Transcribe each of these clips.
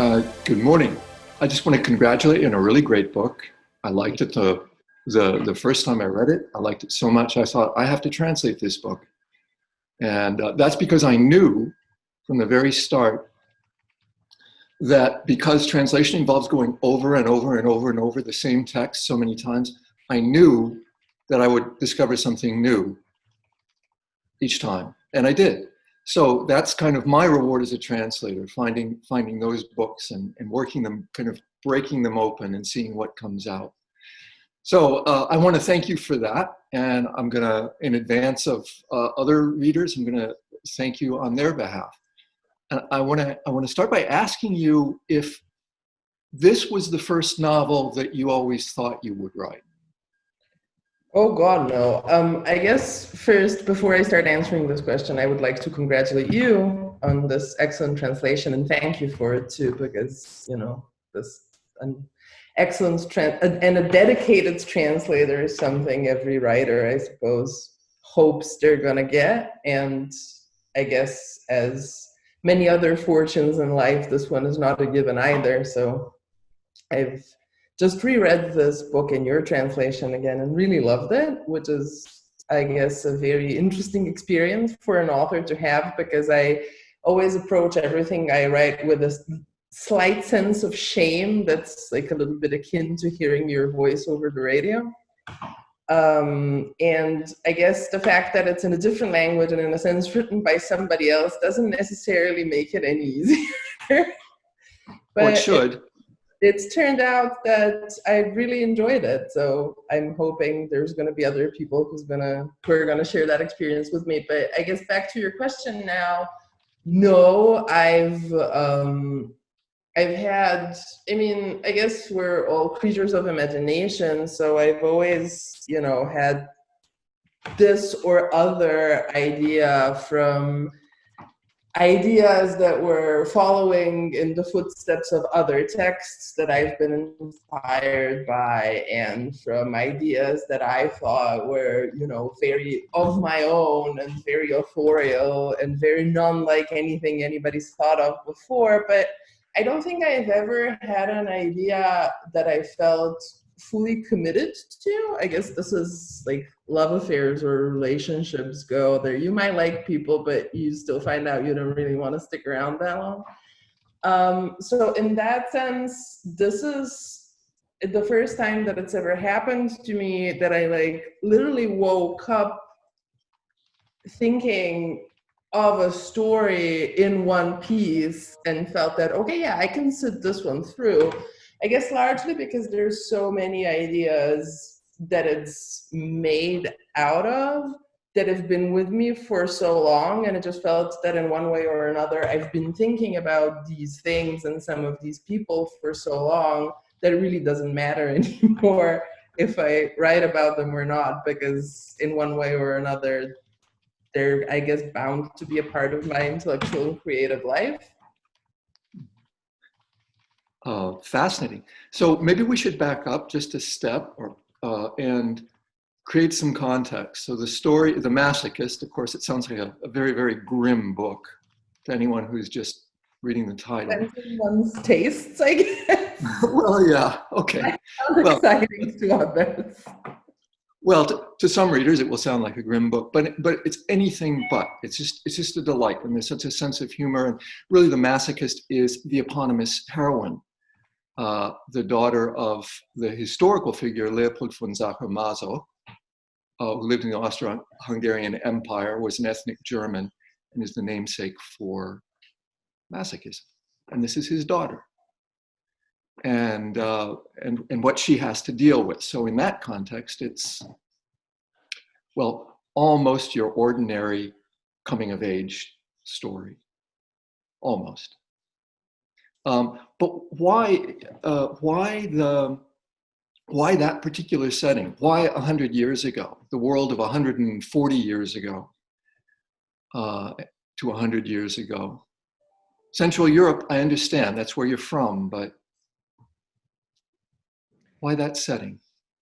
Good morning. I just want to congratulate you on a really great book. I liked it the first time I read it. I liked it so much I thought I have to translate this book. And that's because I knew from the very start that because translation involves going over and over and over and over the same text so many times, I knew that I would discover something new each time. And I did. So that's kind of my reward as a translator, finding those books and working them, kind of breaking them open and seeing what comes out. So I want to thank you for that. And I'm going to, in advance of other readers, I'm going to thank you on their behalf. And I want to start by asking you if this was the first novel that you always thought you would write. Oh God, no. I guess first, before I start answering this question, I would like to congratulate you on this excellent translation and thank you for it too, because, you know, this an excellent and a dedicated translator is something every writer, I suppose, hopes they're gonna get. And I guess as many other fortunes in life, this one is not a given either. So I've just reread this book in your translation again and really loved it, which is, I guess, a very interesting experience for an author to have, because I always approach everything I write with a slight sense of shame that's like a little bit akin to hearing your voice over the radio. And I guess the fact that it's in a different language and in a sense written by somebody else doesn't necessarily make it any easier. But or it should. It's turned out that I really enjoyed it. So I'm hoping there's going to be other people who are going to share that experience with me. But I guess back to your question now, no, I've had, I mean, I guess we're all creatures of imagination. So I've always, you know, had this or other idea, from ideas that were following in the footsteps of other texts that I've been inspired by, and from ideas that I thought were, you know, very of my own and very authorial and very non-like anything anybody's thought of before. But I don't think I've ever had an idea that I felt fully committed to. I guess this is like love affairs or relationships go there. You might like people, but you still find out you don't really want to stick around that long. So in that sense, this is the first time that it's ever happened to me that I like literally woke up thinking of a story in one piece and felt that, okay, yeah, I can sit this one through. I guess largely because there's so many ideas that it's made out of that have been with me for so long, and it just felt that in one way or another I've been thinking about these things and some of these people for so long that it really doesn't matter anymore if I write about them or not, because in one way or another they're, I guess, bound to be a part of my intellectual and creative life. Fascinating. So maybe we should back up just a step and create some context. So the story, The Masochist, of course, it sounds like a very, very grim book to anyone who's just reading the title. Depends on one's tastes, I guess. Well, yeah, okay. Sounds exciting to others. Well, to some readers, it will sound like a grim book, but it's anything but. It's just a delight, and there's such a sense of humor. And really, the Masochist is the eponymous heroine, the daughter of the historical figure Leopold von Sacher-Masoch, who lived in the Austro-Hungarian Empire, was an ethnic German, and is the namesake for masochism. And this is his daughter, and what she has to deal with. So in that context, it's, well, almost your ordinary coming of age story, almost. But why that particular setting? Why 100 years ago? The world of 140 years ago to 100 years ago. Central Europe, I understand, that's where you're from, but why that setting?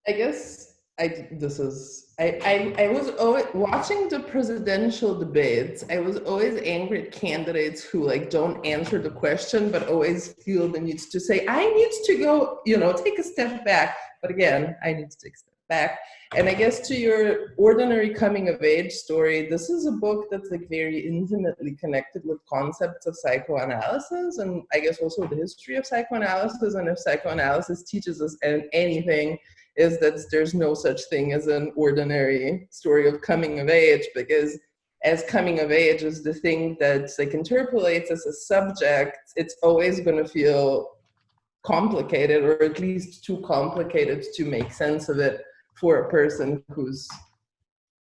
I guess I was always watching the presidential debates. I was always angry at candidates who like don't answer the question, but always feel the need to say, I need to go, take a step back. But again, I need to take a step back. And I guess to your ordinary coming of age story, this is a book that's like very intimately connected with concepts of psychoanalysis, and I guess also the history of psychoanalysis. And if psychoanalysis teaches us anything, is that there's no such thing as an ordinary story of coming of age, because as coming of age is the thing that like interpolates as a subject, it's always going to feel complicated, or at least too complicated to make sense of it for a person who's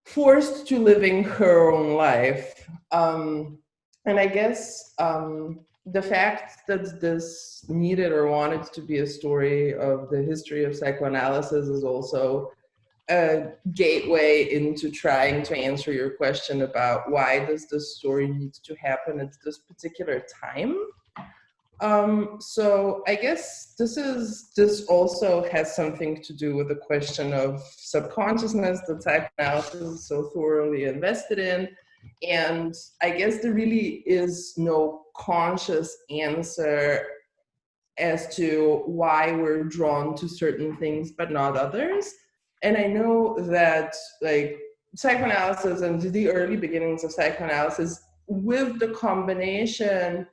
forced to living her own life. And I guess the fact that this needed or wanted to be a story of the history of psychoanalysis is also a gateway into trying to answer your question about why does this story need to happen at this particular time. So I guess this also has something to do with the question of subconsciousness that psychoanalysis is so thoroughly invested in. And I guess there really is no conscious answer as to why we're drawn to certain things but not others. And I know that like psychoanalysis and the early beginnings of psychoanalysis, with the combination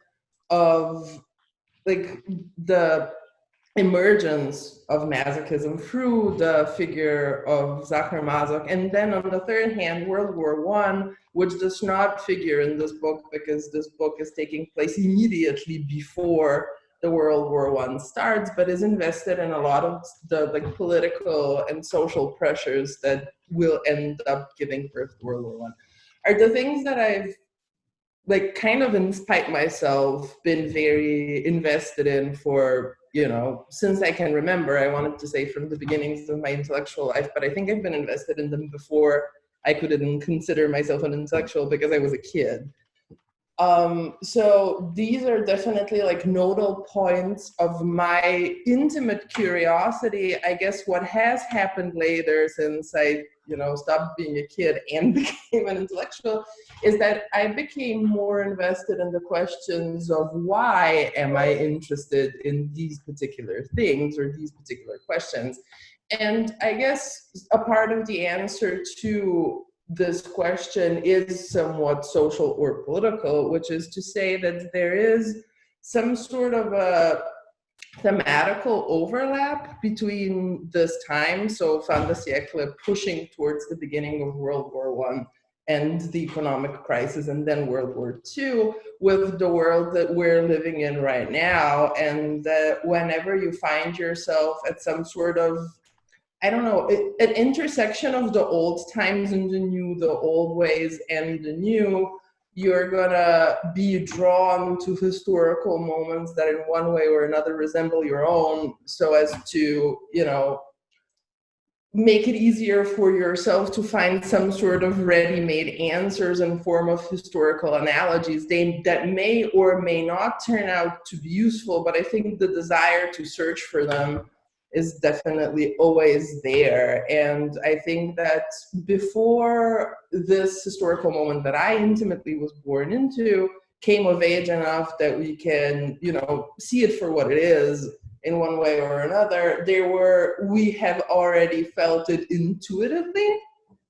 of like the emergence of masochism through the figure of Sacher-Masoch, and then on the third hand, World War I, which does not figure in this book because this book is taking place immediately before the World War I starts, but is invested in a lot of the like political and social pressures that will end up giving birth to World War I, are the things that I've like kind of in spite myself been very invested in for, since I can remember. I wanted to say from the beginnings of my intellectual life, but I think I've been invested in them before I could even consider myself an intellectual, because I was a kid. So these are definitely like nodal points of my intimate curiosity. I guess what has happened later, since I, stopped being a kid and became an intellectual, is that I became more invested in the questions of why am I interested in these particular things or these particular questions. And I guess a part of the answer to this question is somewhat social or political, which is to say that there is some sort of a thematical overlap between this time, so fin de siècle, pushing towards the beginning of World War I and the economic crisis, and then World War II, with the world that we're living in right now. And that whenever you find yourself at some sort of, I don't know, an intersection of the old times and the new, the old ways and the new, you're gonna be drawn to historical moments that in one way or another resemble your own, so as to, make it easier for yourself to find some sort of ready-made answers in form of historical analogies that may or may not turn out to be useful, but I think the desire to search for them is definitely always there. And I think that before this historical moment that I intimately was born into came of age enough that we can, see it for what it is in one way or another, we have already felt it intuitively,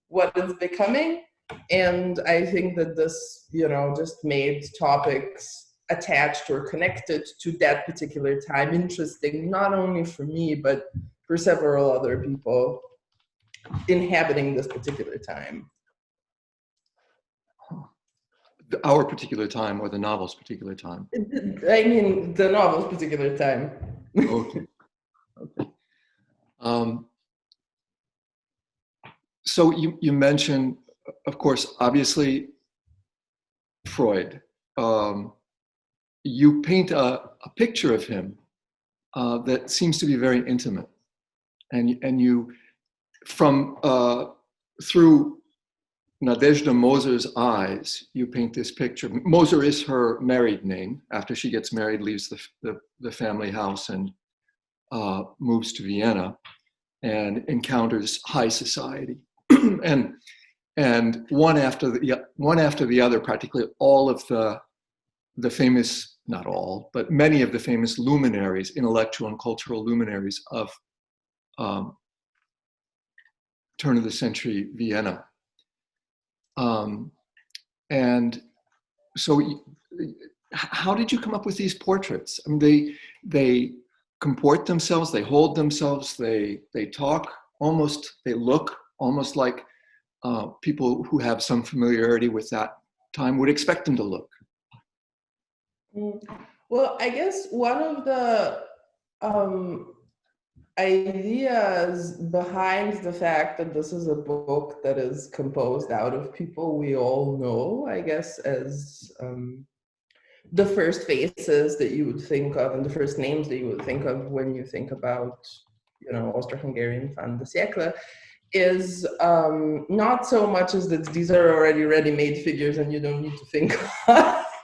what it's becoming. And I think that this, just made topics attached or connected to that particular time interesting, not only for me, but for several other people inhabiting this particular time. Our particular time, or the novel's particular time? I mean, the novel's particular time. Okay. So you mentioned, of course, obviously, Freud. You paint a picture of him that seems to be very intimate, and you, from through Nadežde Moser's eyes, you paint this picture. Moser is her married name. After she gets married, leaves the family house and moves to Vienna. and encounters high society. and one after the other, practically all of the famous, not all, but many of the famous luminaries, intellectual and cultural luminaries of turn of the century Vienna. And so how did you come up with these portraits? I mean, they comport themselves, they hold themselves, they talk almost, they look almost like people who have some familiarity with that time would expect them to look. Well, I guess one of the ideas behind the fact that this is a book that is composed out of people we all know, I guess, as the first faces that you would think of and the first names that you would think of when you think about, Austro-Hungarian fin de siècle, is not so much as that these are already ready-made figures and you don't need to think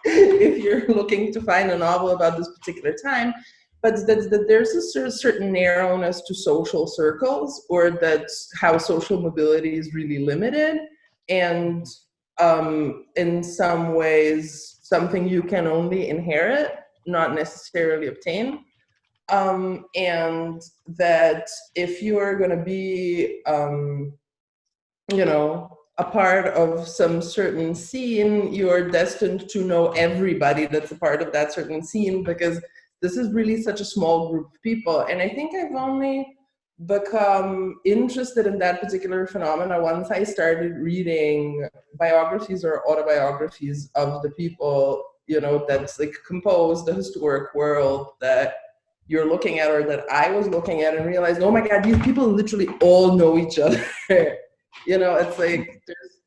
if you're looking to find a novel about this particular time, but that there's a certain narrowness to social circles, or that how social mobility is really limited, and in some ways something you can only inherit, not necessarily obtain. And that if you're going to be, a part of some certain scene, you're destined to know everybody that's a part of that certain scene, because this is really such a small group of people. And I think I've only become interested in that particular phenomena once I started reading biographies or autobiographies of the people, that's like compose the historic world that you're looking at, or that I was looking at, and realized, oh my God, these people literally all know each other. It's like there's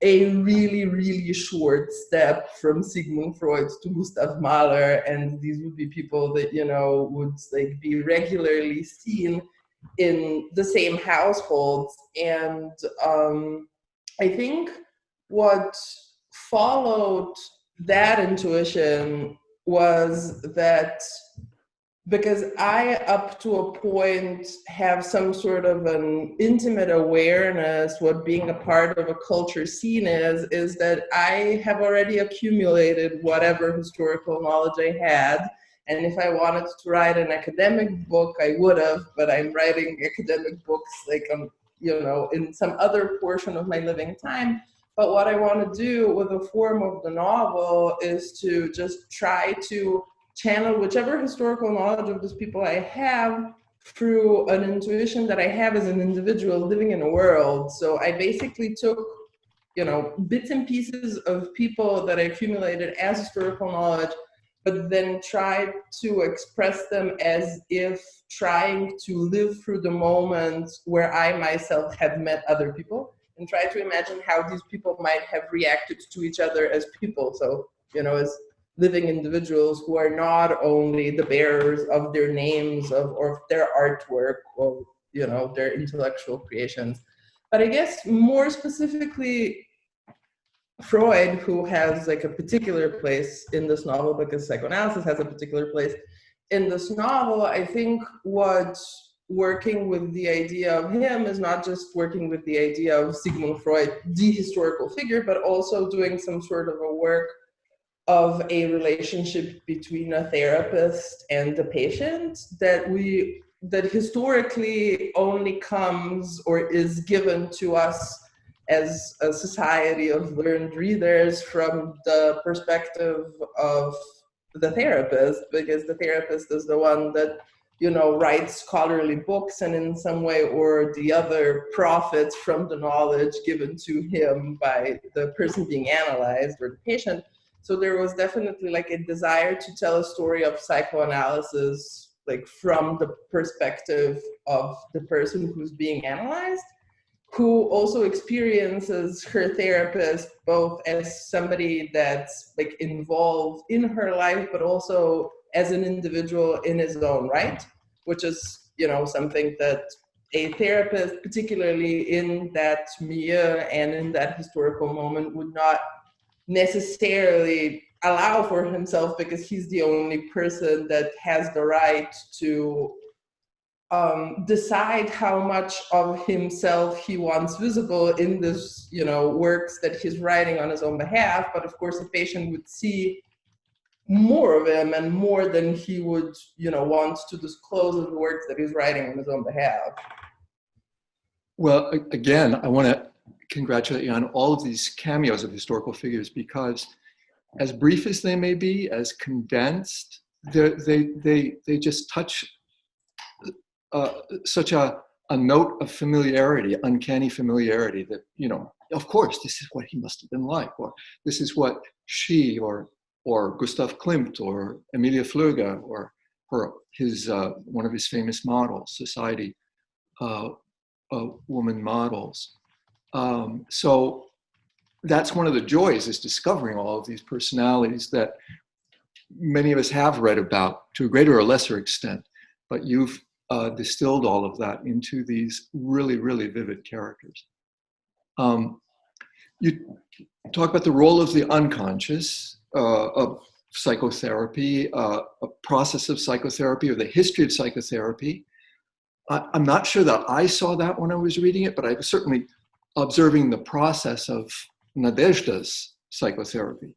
a really, really short step from Sigmund Freud to Gustav Mahler, and these would be people that, would like be regularly seen in the same households. And I think what followed that intuition was that, because I, up to a point, have some sort of an intimate awareness what being a part of a culture scene is that I have already accumulated whatever historical knowledge I had. And if I wanted to write an academic book, I would have, but I'm writing academic books in some other portion of my living time. But what I want to do with the form of the novel is to just try to channel whichever historical knowledge of those people I have through an intuition that I have as an individual living in a world. So I basically took, bits and pieces of people that I accumulated as historical knowledge, but then tried to express them as if trying to live through the moment where I myself have met other people, and try to imagine how these people might have reacted to each other as people. So, as living individuals who are not only the bearers of their names or their artwork or their intellectual creations, but I guess more specifically Freud, who has like a particular place in this novel because psychoanalysis has a particular place in this novel. I think what working with the idea of him is not just working with the idea of Sigmund Freud, the historical figure, but also doing some sort of a work of a relationship between a therapist and a patient that historically only comes or is given to us as a society of learned readers from the perspective of the therapist, because the therapist is the one that writes scholarly books and in some way or the other profits from the knowledge given to him by the person being analyzed or the patient. So there was definitely like a desire to tell a story of psychoanalysis, like from the perspective of the person who's being analyzed, who also experiences her therapist both as somebody that's like involved in her life, but also as an individual in his own right, which is, something that a therapist, particularly in that milieu and in that historical moment, would not necessarily allow for himself, because he's the only person that has the right to decide how much of himself he wants visible in this, works that he's writing on his own behalf. But of course, the patient would see more of him and more than he would, want to disclose in the works that he's writing on his own behalf. Well, again, I want to congratulate you on all of these cameos of historical figures, because as brief as they may be, as condensed, they just touch such a note of familiarity, uncanny familiarity, that, of course, this is what he must have been like, or this is what she, or Gustav Klimt, or Emilia Flöge, or his one of his famous models, society woman models. So that's one of the joys, is discovering all of these personalities that many of us have read about to a greater or lesser extent, but you've distilled all of that into these really, really vivid characters. You talk about the role of the unconscious, of psychotherapy, a process of psychotherapy, or the history of psychotherapy. I'm not sure that I saw that when I was reading it, but I was certainly observing the process of Nadežde's psychotherapy.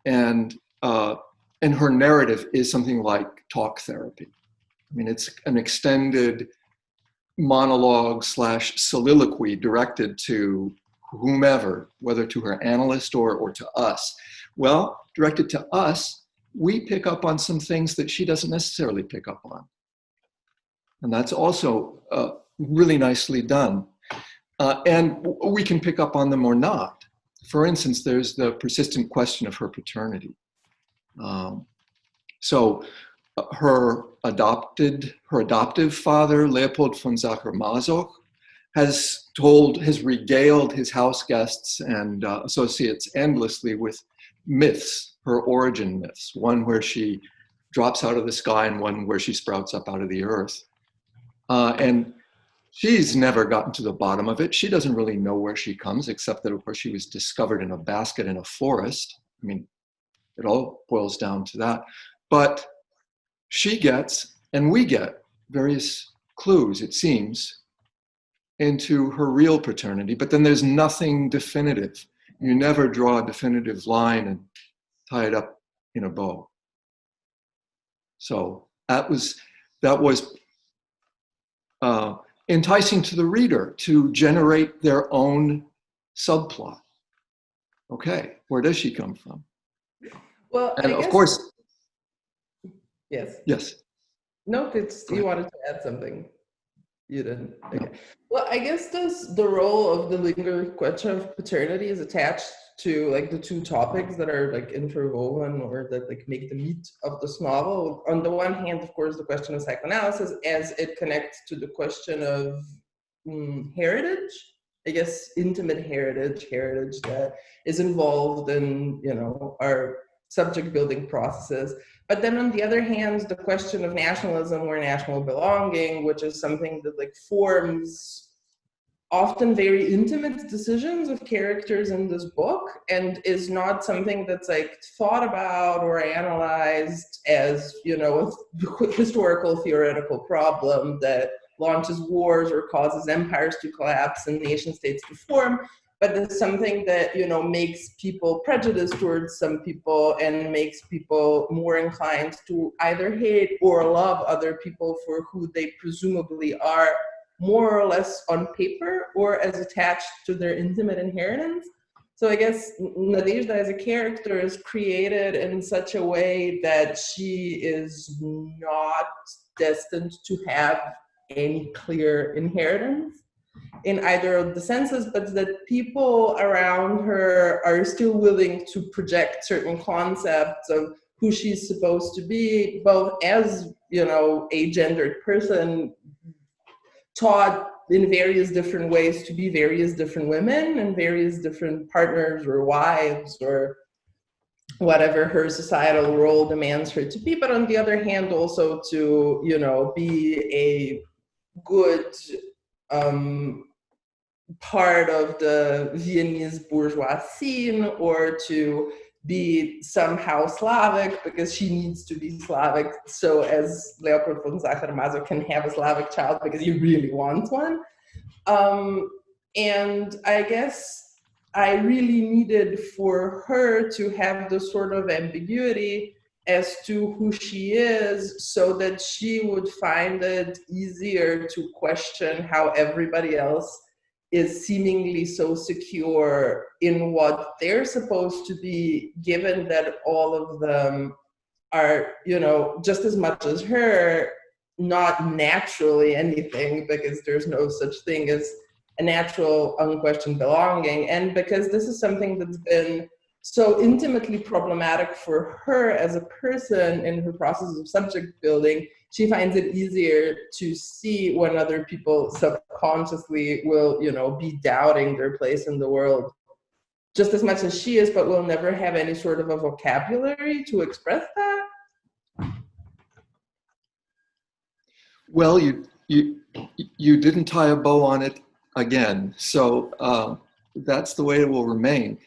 And her narrative is something like talk therapy. I mean, it's an extended monologue / soliloquy directed to whomever, whether to her analyst or to us. Well, directed to us, we pick up on some things that she doesn't necessarily pick up on. And that's also really nicely done. And we can pick up on them or not. For instance, there's the persistent question of her paternity. So her adoptive father, Leopold von Sacher-Masoch, has regaled his house guests and associates endlessly with myths, her origin myths, one where she drops out of the sky and one where she sprouts up out of the earth. And she's never gotten to the bottom of it. She doesn't really know where she comes, except that, of course, she was discovered in a basket in a forest. I mean, it all boils down to that. But she gets, and we get, various clues, it seems, into her real paternity. But then there's nothing definitive. You never draw a definitive line and tie it up in a bow. So that was enticing to the reader to generate their own subplot. Okay, where does she come from? Well, and of course, yes. Yes. No, you wanted to add something. You didn't. Okay. Well, I guess the role of the lingering question of paternity is attached to like the two topics that are like interwoven or that like make the meat of this novel. On the one hand, of course, the question of psychoanalysis as it connects to the question of heritage, I guess intimate heritage that is involved in, our subject building processes. But then on the other hand, the question of nationalism or national belonging, which is something that like forms often very intimate decisions of characters in this book and is not something that's like thought about or analyzed as, a historical theoretical problem that launches wars or causes empires to collapse and nation states to form. But it's something that, makes people prejudiced towards some people and makes people more inclined to either hate or love other people for who they presumably are, more or less on paper or as attached to their intimate inheritance. So I guess Nadežda as a character is created in such a way that she is not destined to have any clear inheritance in either of the senses, but that people around her are still willing to project certain concepts of who she's supposed to be, both as, a gendered person taught in various different ways to be various different women and various different partners or wives or whatever her societal role demands her to be, but on the other hand also to, be a good part of the Viennese bourgeois scene or to be somehow Slavic because she needs to be Slavic, so as Leopold von Sacher-Masoch can have a Slavic child because he really wants one. And I guess I really needed for her to have the sort of ambiguity as to who she is, so that she would find it easier to question how everybody else is seemingly so secure in what they're supposed to be, given that all of them are, you know, just as much as her, not naturally anything, because there's no such thing as a natural, unquestioned belonging. And because this is something that's been so intimately problematic for her as a person in her process of subject building, she finds it easier to see when other people subconsciously will, you know, be doubting their place in the world just as much as she is, but will never have any sort of a vocabulary to express that. Well, you didn't tie a bow on it again, so that's the way it will remain.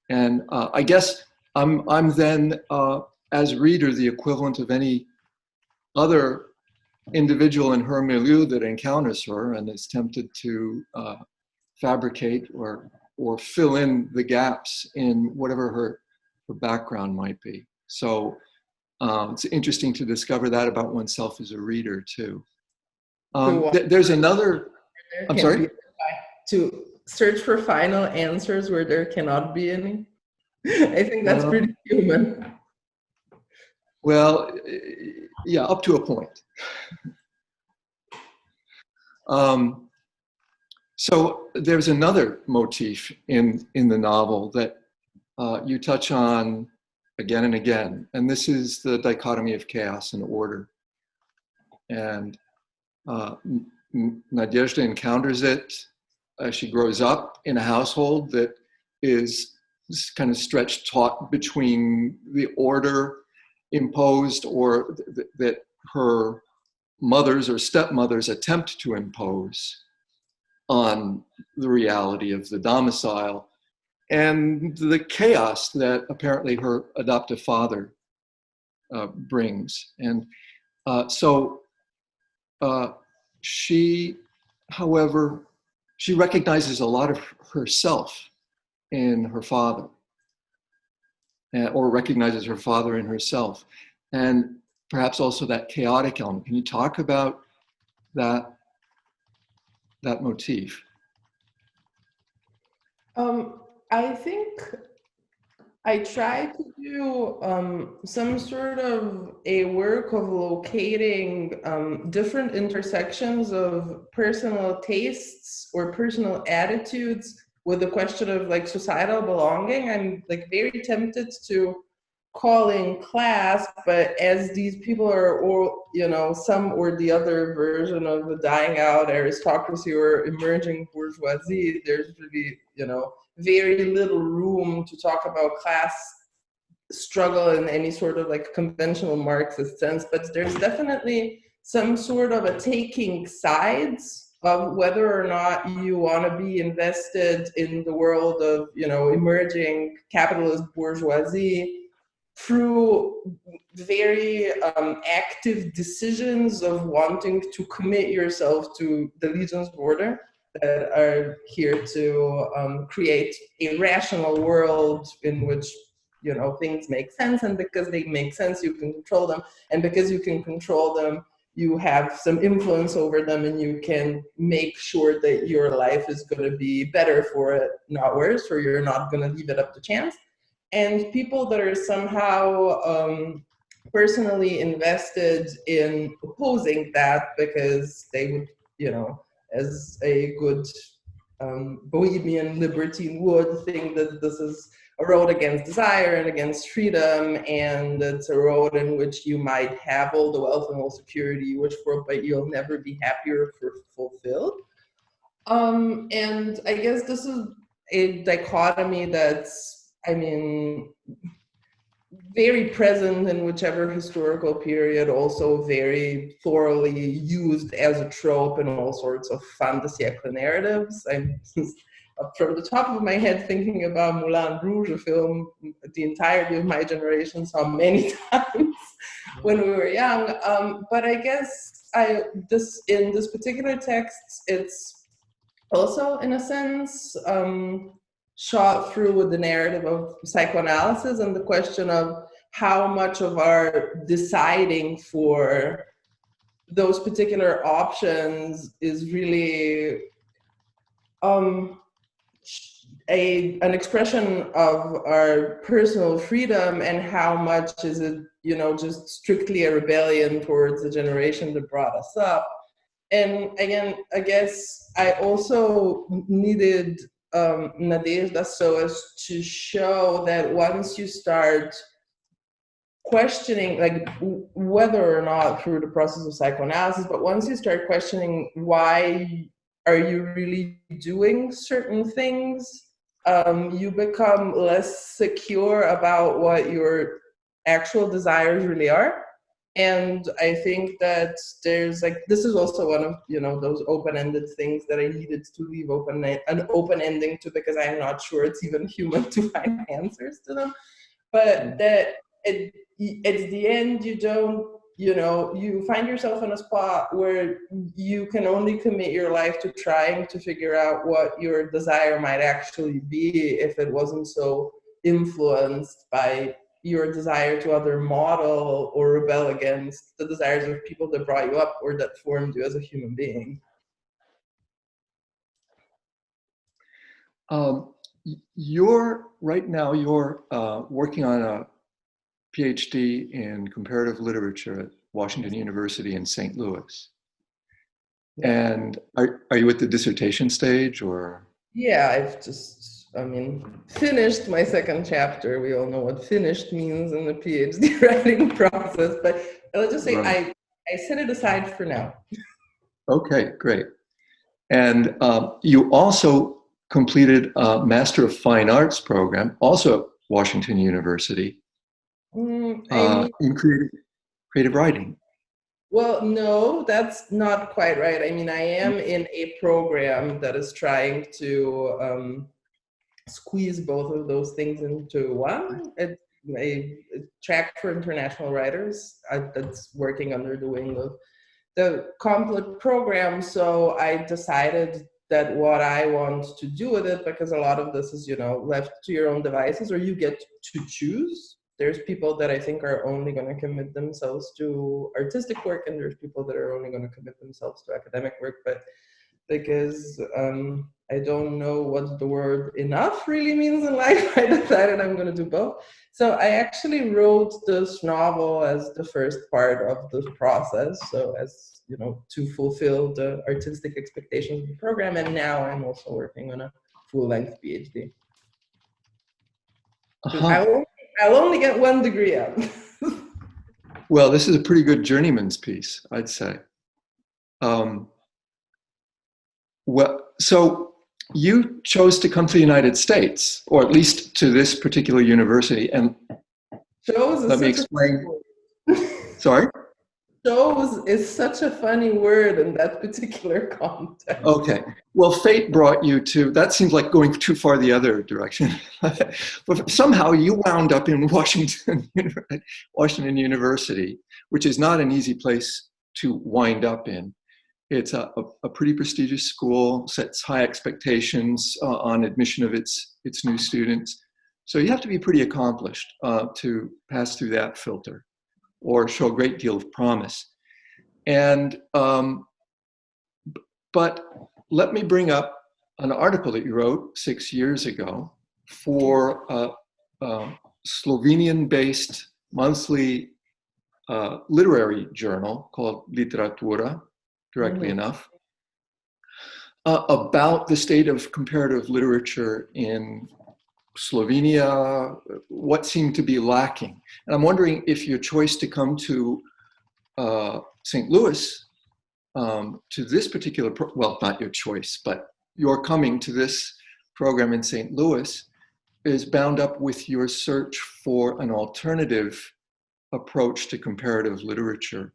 And I guess I'm then, as reader, the equivalent of any other individual in her milieu that encounters her and is tempted to fabricate or fill in the gaps in whatever her background might be. So it's interesting to discover that about oneself as a reader too. There's another, I'm sorry? To search for final answers where there cannot be any. I think that's pretty human. Well, yeah, up to a point. So there's another motif in the novel that you touch on again and again, and this is the dichotomy of chaos and order. And Nadežde encounters it as she grows up in a household that is kind of stretched taut between the order imposed or that her mothers or stepmothers attempt to impose on the reality of the domicile, and the chaos that apparently her adoptive father brings. And so she, however, she recognizes a lot of herself in her father, or recognizes her father in herself, and perhaps also that chaotic element. Can you talk about that motif? I think I try to do some sort of a work of locating different intersections of personal tastes or personal attitudes with the question of like societal belonging. I'm like very tempted to call in class, but as these people are all, you know, some or the other version of the dying out aristocracy or emerging bourgeoisie, there's really, you know, very little room to talk about class struggle in any sort of like conventional Marxist sense. But there's definitely some sort of a taking sides of whether or not you want to be invested in the world of, you know, emerging capitalist bourgeoisie through very active decisions of wanting to commit yourself to the Legion's border that are here to create a rational world in which, you know, things make sense, and because they make sense, you can control them, and because you can control them, you have some influence over them, and you can make sure that your life is going to be better for it, not worse, or you're not going to leave it up to chance. And people that are somehow personally invested in opposing that because they would, you know, as a good bohemian libertine would think that this is a road against desire and against freedom, and it's a road in which you might have all the wealth and all security you wish for, but you'll never be happier or fulfilled. And I guess this is a dichotomy that's, I mean, very present in whichever historical period, also very thoroughly used as a trope in all sorts of fin de siècle narratives. from the top of my head thinking about Moulin Rouge, a film the entirety of my generation saw many times when we were young. But I guess in this particular text, it's also, in a sense, shot through with the narrative of psychoanalysis and the question of how much of our deciding for those particular options is really an expression of our personal freedom, and how much is it, just strictly a rebellion towards the generation that brought us up. And again, I guess I also needed Nadežda so as to show that once you start questioning, like whether or not through the process of psychoanalysis, but once you start questioning why are you really doing certain things, you become less secure about what your actual desires really are. And I think that there's this is also one of those open-ended things that I needed to leave an open ending to, because I'm not sure it's even human to find answers to them. But that at the end, you find yourself in a spot where you can only commit your life to trying to figure out what your desire might actually be, if it wasn't so influenced by your desire to either model or rebel against the desires of people that brought you up or that formed you as a human being. Right now you're working on a PhD in comparative literature at Washington University in St. Louis. And are you at the dissertation stage, or? Yeah, I've finished my second chapter. We all know what finished means in the PhD writing process, but let's just say right. I set it aside for now. Okay, great. And you also completed a Master of Fine Arts program, also at Washington University, in creative writing. Well, no, that's not quite right. I mean, I am in a program that is trying to squeeze both of those things into one. A track for international writers that's working under the wing of the complete program. So I decided that what I want to do with it, because a lot of this is, left to your own devices, or you get to choose. There's people that I think are only going to commit themselves to artistic work, and there's people that are only going to commit themselves to academic work. But because I don't know what the word enough really means in life, I decided I'm going to do both. So I actually wrote this novel as the first part of this process, so as to fulfill the artistic expectations of the program. And now I'm also working on a full-length PhD. I'll only get one degree out. Well, this is a pretty good journeyman's piece, I'd say. So you chose to come to the United States, or at least to this particular university, and let me explain. Sorry? Chose is such a funny word in that particular context. Okay. Well, fate brought you to, that seems like going too far the other direction. But somehow you wound up in Washington University, which is not an easy place to wind up in. It's a pretty prestigious school, sets high expectations on admission of its new students. So you have to be pretty accomplished to pass through that filter, or show a great deal of promise. And, but let me bring up an article that you wrote 6 years ago for a Slovenian-based monthly literary journal called Literatura, directly enough, about the state of comparative literature in Slovenia, what seemed to be lacking. And I'm wondering if your choice to come to St. Louis, to this particular, well, not your choice, but your coming to this program in St. Louis is bound up with your search for an alternative approach to comparative literature.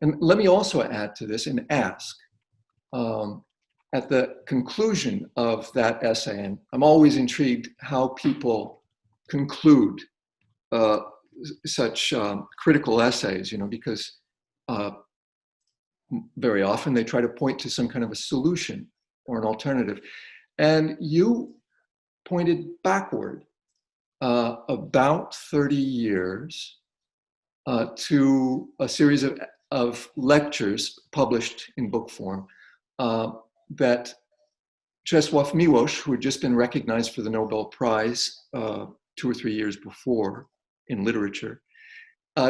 And let me also add to this and ask, at the conclusion of that essay, and I'm always intrigued how people conclude such critical essays, because very often they try to point to some kind of a solution or an alternative. And you pointed backward about 30 years to a series of lectures published in book form that Czesław Miłosz, who had just been recognized for the Nobel Prize 2 or 3 years before in literature,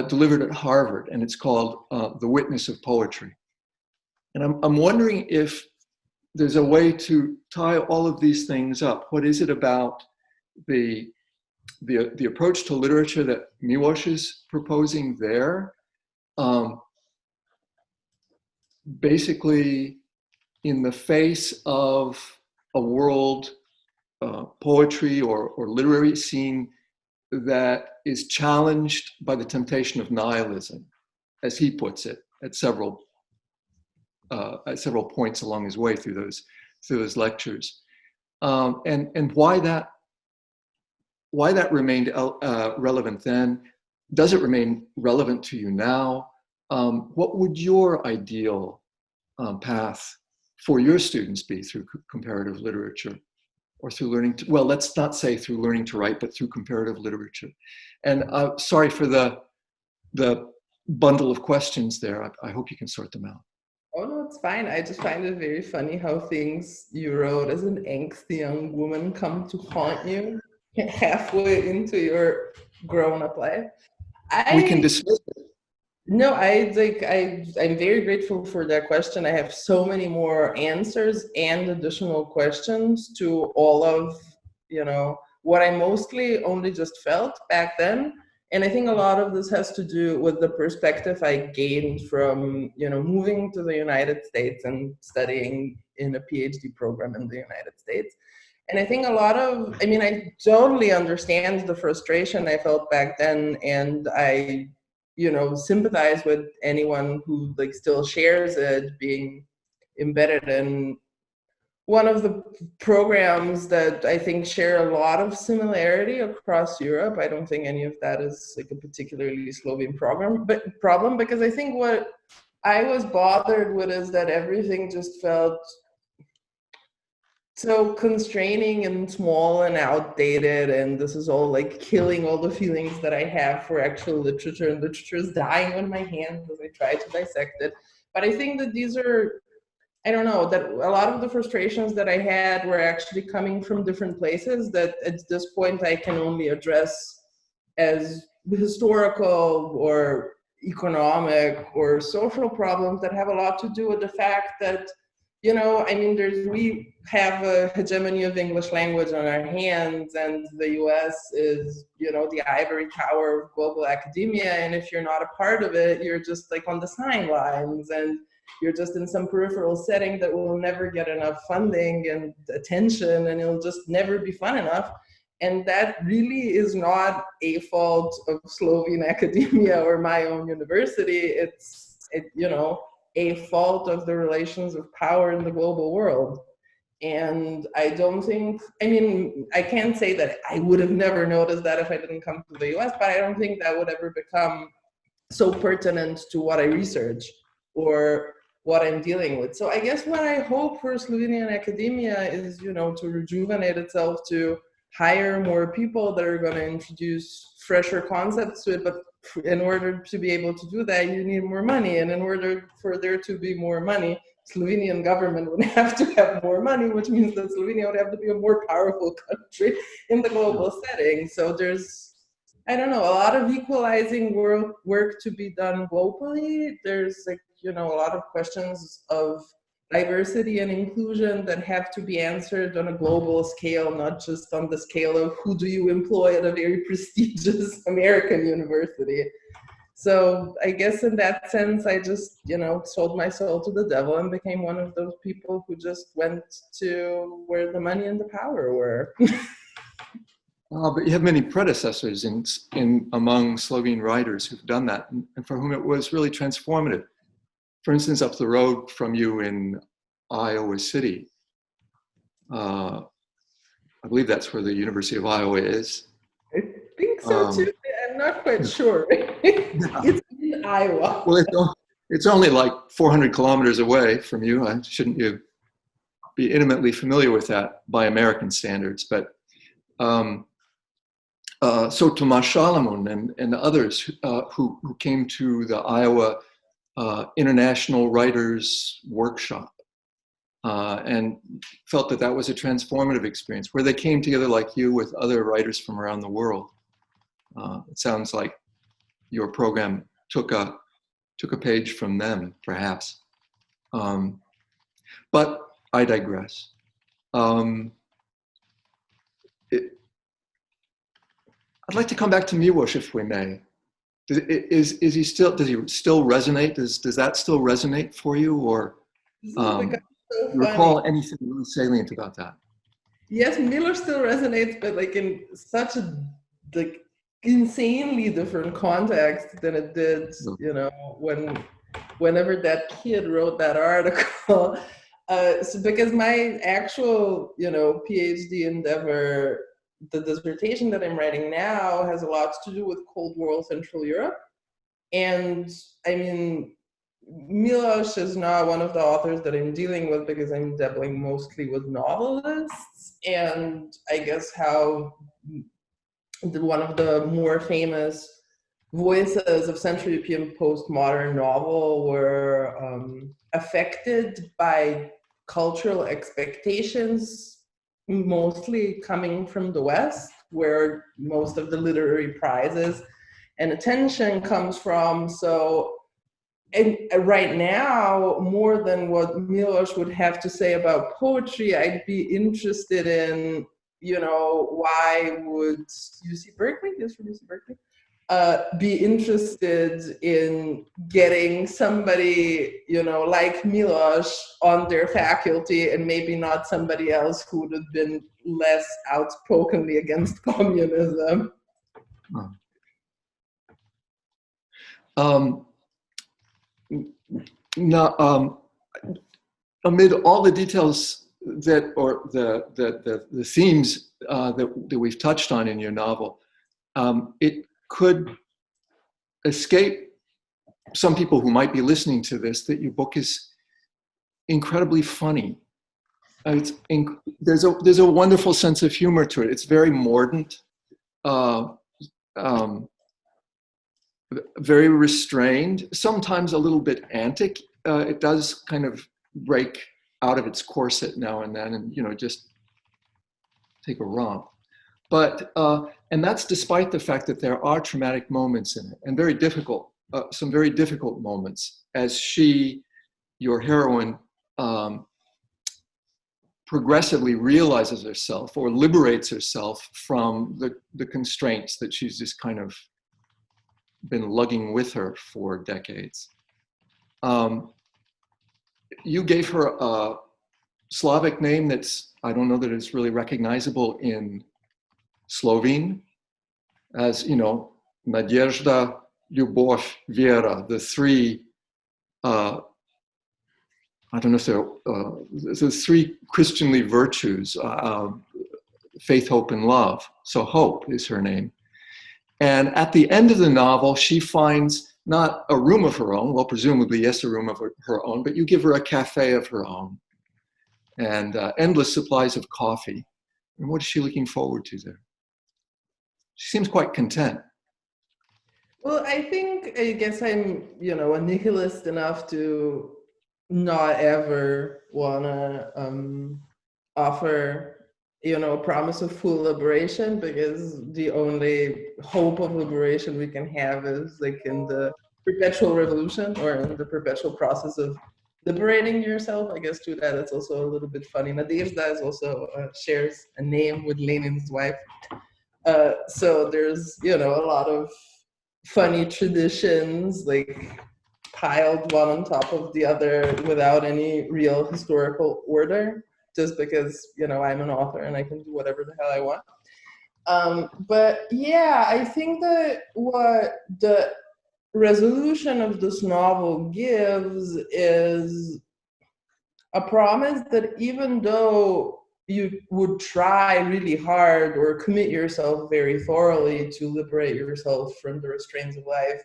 delivered at Harvard, and it's called The Witness of Poetry. And I'm wondering if there's a way to tie all of these things up. What is it about the approach to literature that Miłosz is proposing there? Basically, in the face of a world poetry or literary scene that is challenged by the temptation of nihilism, as he puts it, at several points along his way through those lectures, and why that remained relevant then. Does it remain relevant to you now? What would your ideal path for your students be through comparative literature, or through learning to, well, let's not say through learning to write, but through comparative literature? And sorry for the bundle of questions there. I hope you can sort them out. Oh, no, it's fine. I just find it very funny how things you wrote as an angsty young woman come to haunt you halfway into your grown-up life. We can dismiss it. No, I'm very grateful for that question. I have so many more answers and additional questions to all of, what I mostly only just felt back then. And I think a lot of this has to do with the perspective I gained from, moving to the United States and studying in a PhD program in the United States. And I think I totally understand the frustration I felt back then, and I sympathize with anyone who still shares it, being embedded in one of the programs that I think share a lot of similarity across Europe. I don't think any of that is a particularly Slovene problem, because I think what I was bothered with is that everything just felt so constraining and small and outdated, and this is all killing all the feelings that I have for actual literature, and literature is dying on my hands as I try to dissect it. But I think that these are, that a lot of the frustrations that I had were actually coming from different places that at this point I can only address as historical or economic or social problems that have a lot to do with the fact that we have a hegemony of English language on our hands, and the US is, the ivory tower of global academia. And if you're not a part of it, you're just on the sidelines, and you're just in some peripheral setting that will never get enough funding and attention, and it'll just never be fun enough. And that really is not a fault of Slovene academia or my own university. It's a fault of the relations of power in the global world. And I don't think, I can't say that I would have never noticed that if I didn't come to the US, but I don't think that would ever become so pertinent to what I research or what I'm dealing with. So I guess what I hope for Slovenian academia is, to rejuvenate itself, to hire more people that are going to introduce fresher concepts to it. But in order to be able to do that, you need more money. And in order for there to be more money, Slovenian government would have to have more money, which means that Slovenia would have to be a more powerful country in the global setting. So there's, a lot of equalizing work to be done globally. There's a lot of questions of diversity and inclusion that have to be answered on a global scale, not just on the scale of who do you employ at a very prestigious American university. So I guess in that sense, I just, sold my soul to the devil and became one of those people who just went to where the money and the power were. But you have many predecessors in among Slovene writers who've done that, and for whom it was really transformative. For instance, up the road from you in Iowa City. I believe that's where the University of Iowa is. I think so too. I'm not quite sure. It's in Iowa. Well, it's only like 400 kilometers away from you. Shouldn't you be intimately familiar with that by American standards? But so to Michaelom and others who came to the Iowa International Writers Workshop and felt that that was a transformative experience, where they came together like you with other writers from around the world. It sounds like your program took a page from them, perhaps. But I digress. I'd like to come back to Miłosz, if we may. Does he still resonate? Does that still resonate for you, or do you recall anything really salient about that? Yes, Miłosz still resonates, but like in such a insanely different context than it did, you know, whenever that kid wrote that article. So because my actual, you know, PhD endeavor, the dissertation that I'm writing now, has a lot to do with Cold War Central Europe. And I mean, Miłosz is not one of the authors that I'm dealing with, because I'm dabbling mostly with novelists. And I guess how one of the more famous voices of Central European postmodern novel were affected by cultural expectations, mostly coming from the West, where most of the literary prizes and attention comes from. So, and right now, more than what Miłosz would have to say about poetry, I'd be interested in, you know, why would UC Berkeley, yes, from UC Berkeley, be interested in getting somebody, you know, like Miłosz on their faculty, and maybe not somebody else who would have been less outspokenly against communism. Now, amid all the details that, or the themes that we've touched on in your novel, it could escape some people who might be listening to this that your book is incredibly funny. There's a wonderful sense of humor to it. It's very mordant, very restrained, sometimes a little bit antic. It does kind of break out of its corset now and then, and, you know, just take a romp. But and that's despite the fact that there are traumatic moments in it, and very difficult, some very difficult moments, as she, your heroine, progressively realizes herself or liberates herself from the constraints that she's just kind of been lugging with her for decades. You gave her a Slavic name that's, I don't know that it's really recognizable in Slovene, as, you know, Nadežda, Ljubov, Vera, the three, I don't know if they're, the three Christianly virtues, faith, hope, and love. So Hope is her name. And at the end of the novel, she finds not a room of her own, well, presumably, yes, a room of her own, but you give her a cafe of her own and endless supplies of coffee. And what is she looking forward to there? She seems quite content. Well, I guess I'm, you know, a nihilist enough to not ever want to offer, you know, a promise of full liberation, because the only hope of liberation we can have is like in the perpetual revolution, or in the perpetual process of liberating yourself. I guess to that, it's also a little bit funny. Nadežda is also shares a name with Lenin's wife. So there's, you know, a lot of funny traditions, like piled one on top of the other without any real historical order, just because, you know, I'm an author and I can do whatever the hell I want. But yeah, I think that what the resolution of this novel gives is a promise that even though you would try really hard or commit yourself very thoroughly to liberate yourself from the restraints of life,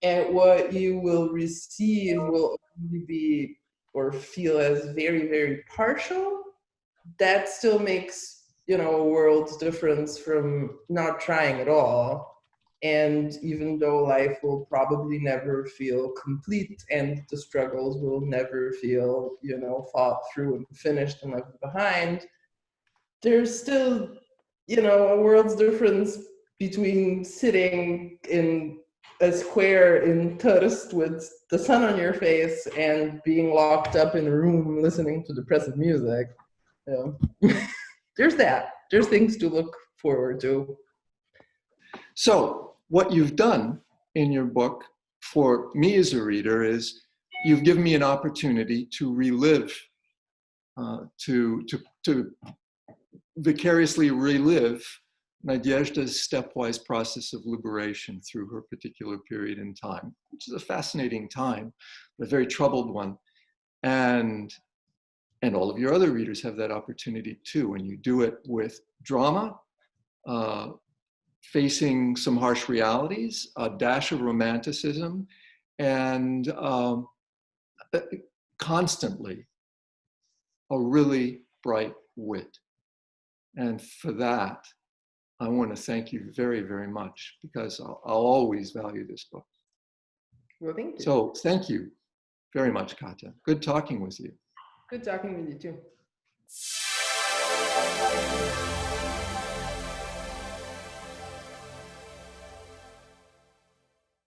and what you will receive will only be or feel as very, very partial, that still makes, a world's difference from not trying at all. And even though life will probably never feel complete and the struggles will never feel, fought through and finished and left behind, there's still, a world's difference between sitting in a square in thirst with the sun on your face and being locked up in a room listening to depressive music. There's that. There's things to look forward to. So what you've done in your book for me as a reader is you've given me an opportunity to relive, to vicariously relive Nadežde's stepwise process of liberation through her particular period in time, which is a fascinating time, a very troubled one. And all of your other readers have that opportunity too, when you do it with drama, facing some harsh realities, a dash of romanticism, and constantly a really bright wit. And for that, I want to thank you very, very much, because I'll always value this book. Well, thank you. So thank you very much, Katja. Good talking with you. Good talking with you too.